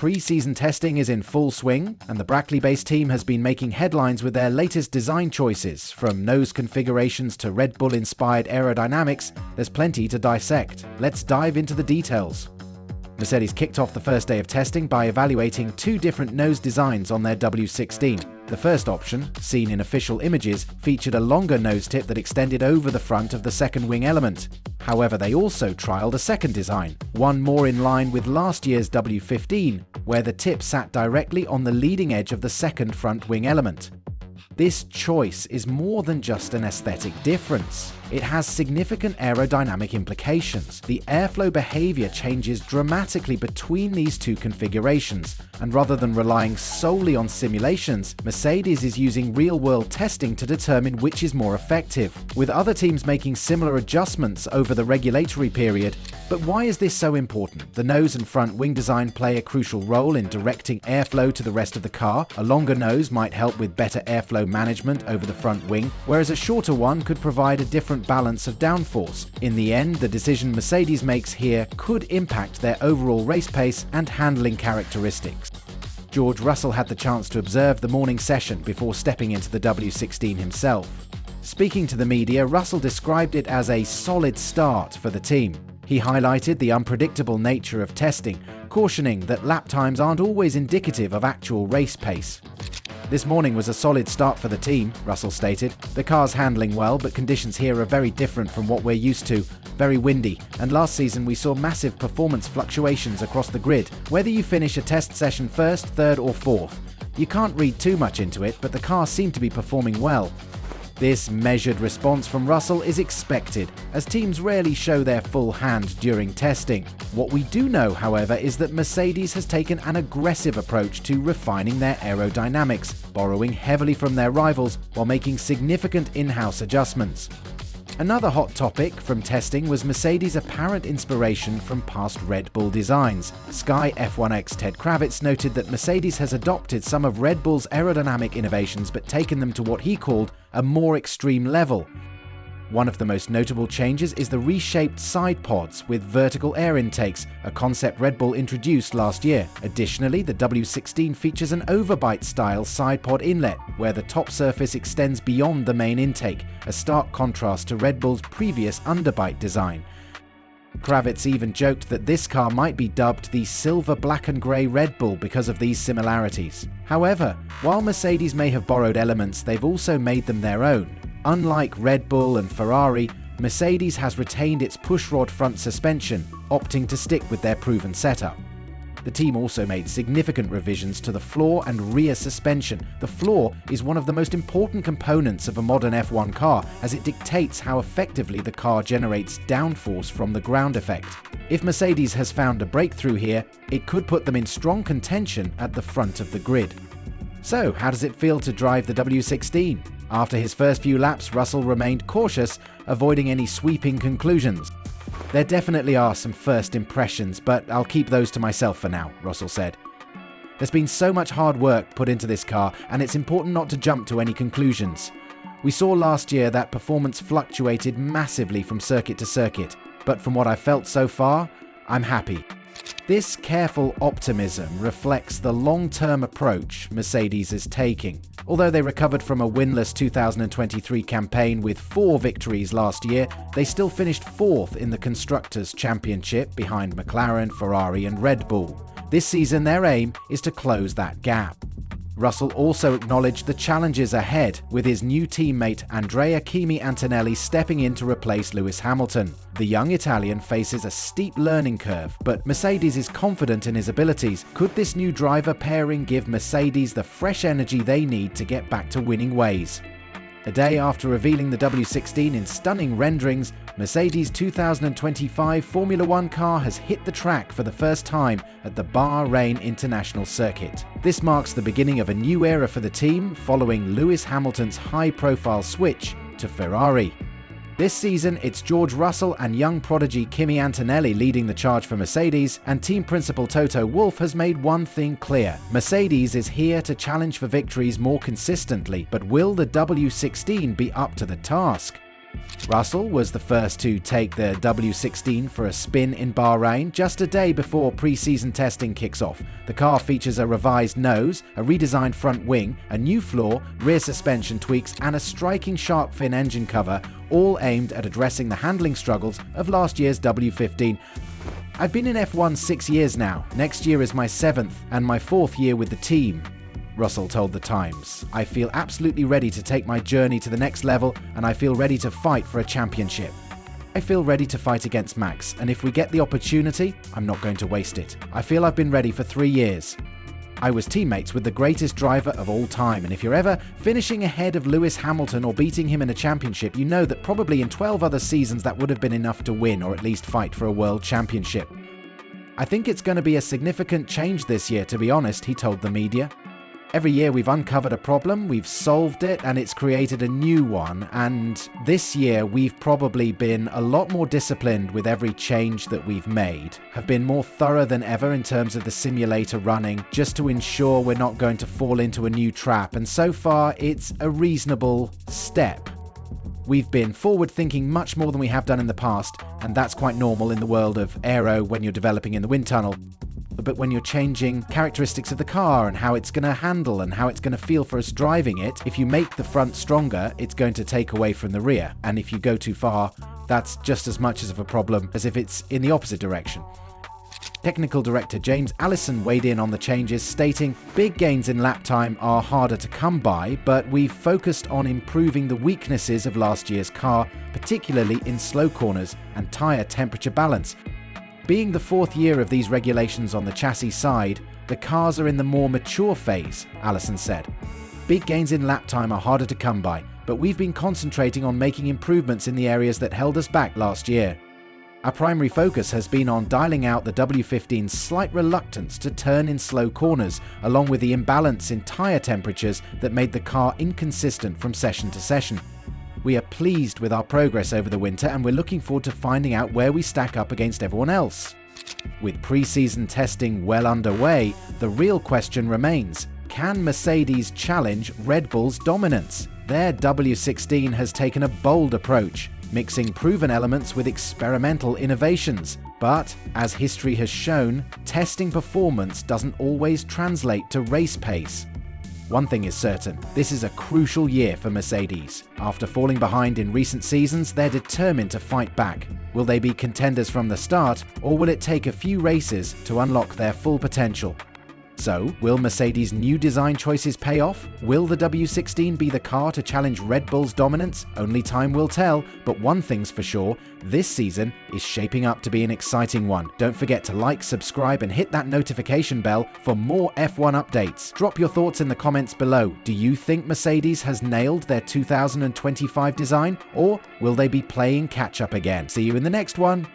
Pre-season testing is in full swing, and the Brackley-based team has been making headlines with their latest design choices. From nose configurations to Red Bull-inspired aerodynamics, there's plenty to dissect. Let's dive into the details. Mercedes kicked off the first day of testing by evaluating two different nose designs on their W16. The first option, seen in official images, featured a longer nose tip that extended over the front of the second wing element. However, they also trialled a second design, one more in line with last year's W15, where the tip sat directly on the leading edge of the second front wing element. This choice is more than just an aesthetic difference. It has significant aerodynamic implications. The airflow behavior changes dramatically between these two configurations, and rather than relying solely on simulations, Mercedes is using real-world testing to determine which is more effective, with other teams making similar adjustments over the regulatory period. But why is this so important? The nose and front wing design play a crucial role in directing airflow to the rest of the car. A longer nose might help with better airflow management over the front wing, whereas a shorter one could provide a different balance of downforce. In the end, the decision Mercedes makes here could impact their overall race pace and handling characteristics. George Russell had the chance to observe the morning session before stepping into the W16 himself. Speaking to the media, Russell described it as a solid start for the team. He highlighted the unpredictable nature of testing, cautioning that lap times aren't always indicative of actual race pace. "This morning was a solid start for the team," Russell stated. "The car's handling well, but conditions here are very different from what we're used to. Very windy, and last season we saw massive performance fluctuations across the grid, whether you finish a test session first, third or fourth. You can't read too much into it, but the car seemed to be performing well." This measured response from Russell is expected, as teams rarely show their full hand during testing. What we do know, however, is that Mercedes has taken an aggressive approach to refining their aerodynamics, borrowing heavily from their rivals while making significant in-house adjustments. Another hot topic from testing was Mercedes' apparent inspiration from past Red Bull designs. Sky F1X Ted Kravitz noted that Mercedes has adopted some of Red Bull's aerodynamic innovations but taken them to what he called a more extreme level. One of the most notable changes is the reshaped side pods with vertical air intakes, a concept Red Bull introduced last year. Additionally, the W16 features an overbite-style side pod inlet, where the top surface extends beyond the main intake, a stark contrast to Red Bull's previous underbite design. Kravitz even joked that this car might be dubbed the silver, black and grey Red Bull because of these similarities. However, while Mercedes may have borrowed elements, they've also made them their own. Unlike Red Bull and Ferrari, Mercedes has retained its pushrod front suspension, opting to stick with their proven setup. The team also made significant revisions to the floor and rear suspension. The floor is one of the most important components of a modern F1 car, as it dictates how effectively the car generates downforce from the ground effect. If Mercedes has found a breakthrough here, it could put them in strong contention at the front of the grid. So, how does it feel to drive the W16? After his first few laps, Russell remained cautious, avoiding any sweeping conclusions. "There definitely are some first impressions, but I'll keep those to myself for now," Russell said. "There's been so much hard work put into this car, and it's important not to jump to any conclusions. We saw last year that performance fluctuated massively from circuit to circuit, but from what I've felt so far, I'm happy." This careful optimism reflects the long-term approach Mercedes is taking. Although they recovered from a winless 2023 campaign with 4 victories last year, they still finished 4th in the Constructors' Championship behind McLaren, Ferrari and Red Bull. This season their aim is to close that gap. Russell also acknowledged the challenges ahead, with his new teammate Andrea Kimi Antonelli stepping in to replace Lewis Hamilton. The young Italian faces a steep learning curve, but Mercedes is confident in his abilities. Could this new driver pairing give Mercedes the fresh energy they need to get back to winning ways? A day after revealing the W16 in stunning renderings, Mercedes' 2025 Formula One car has hit the track for the first time at the Bahrain International Circuit. This marks the beginning of a new era for the team, following Lewis Hamilton's high-profile switch to Ferrari. This season, it's George Russell and young prodigy Kimi Antonelli leading the charge for Mercedes, and team principal Toto Wolff has made one thing clear: Mercedes is here to challenge for victories more consistently, but will the W16 be up to the task? Russell was the first to take the W16 for a spin in Bahrain just a day before pre-season testing kicks off. The car features a revised nose, a redesigned front wing, a new floor, rear suspension tweaks, and a striking shark fin engine cover, all aimed at addressing the handling struggles of last year's W15. I've been in F1 6 years now. Next year is my 7th and my 4th year with the team, Russell told The Times. I feel absolutely ready to take my journey to the next level, and I feel ready to fight for a championship. I feel ready to fight against Max, and if we get the opportunity, I'm not going to waste it. I feel I've been ready for 3 years. I was teammates with the greatest driver of all time, and if you're ever finishing ahead of Lewis Hamilton or beating him in a championship, you know that probably in 12 other seasons that would have been enough to win or at least fight for a world championship. I think it's going to be a significant change this year, to be honest, he told the media. Every year we've uncovered a problem, we've solved it, and it's created a new one. And this year we've probably been a lot more disciplined with every change that we've made, have been more thorough than ever in terms of the simulator running, just to ensure we're not going to fall into a new trap. And so far, it's a reasonable step. We've been forward-thinking much more than we have done in the past, and that's quite normal in the world of aero when you're developing in the wind tunnel. But when you're changing characteristics of the car and how it's going to handle and how it's going to feel for us driving it, if you make the front stronger, it's going to take away from the rear. And if you go too far, that's just as much of a problem as if it's in the opposite direction. Technical director James Allison weighed in on the changes, stating, "Big gains in lap time are harder to come by, but we've focused on improving the weaknesses of last year's car, particularly in slow corners and tyre temperature balance. Being the 4th year of these regulations on the chassis side, the cars are in the more mature phase," Allison said. "Big gains in lap time are harder to come by, but we've been concentrating on making improvements in the areas that held us back last year. Our primary focus has been on dialing out the W15's slight reluctance to turn in slow corners, along with the imbalance in tyre temperatures that made the car inconsistent from session to session. We are pleased with our progress over the winter, and we're looking forward to finding out where we stack up against everyone else." With pre-season testing well underway, the real question remains, can Mercedes challenge Red Bull's dominance? Their W16 has taken a bold approach, mixing proven elements with experimental innovations. But, as history has shown, testing performance doesn't always translate to race pace. One thing is certain, this is a crucial year for Mercedes. After falling behind in recent seasons, they're determined to fight back. Will they be contenders from the start, or will it take a few races to unlock their full potential? So, will Mercedes' new design choices pay off? Will the W16 be the car to challenge Red Bull's dominance? Only time will tell, but one thing's for sure, this season is shaping up to be an exciting one. Don't forget to like, subscribe, and hit that notification bell for more F1 updates. Drop your thoughts in the comments below. Do you think Mercedes has nailed their 2025 design, or will they be playing catch-up again? See you in the next one.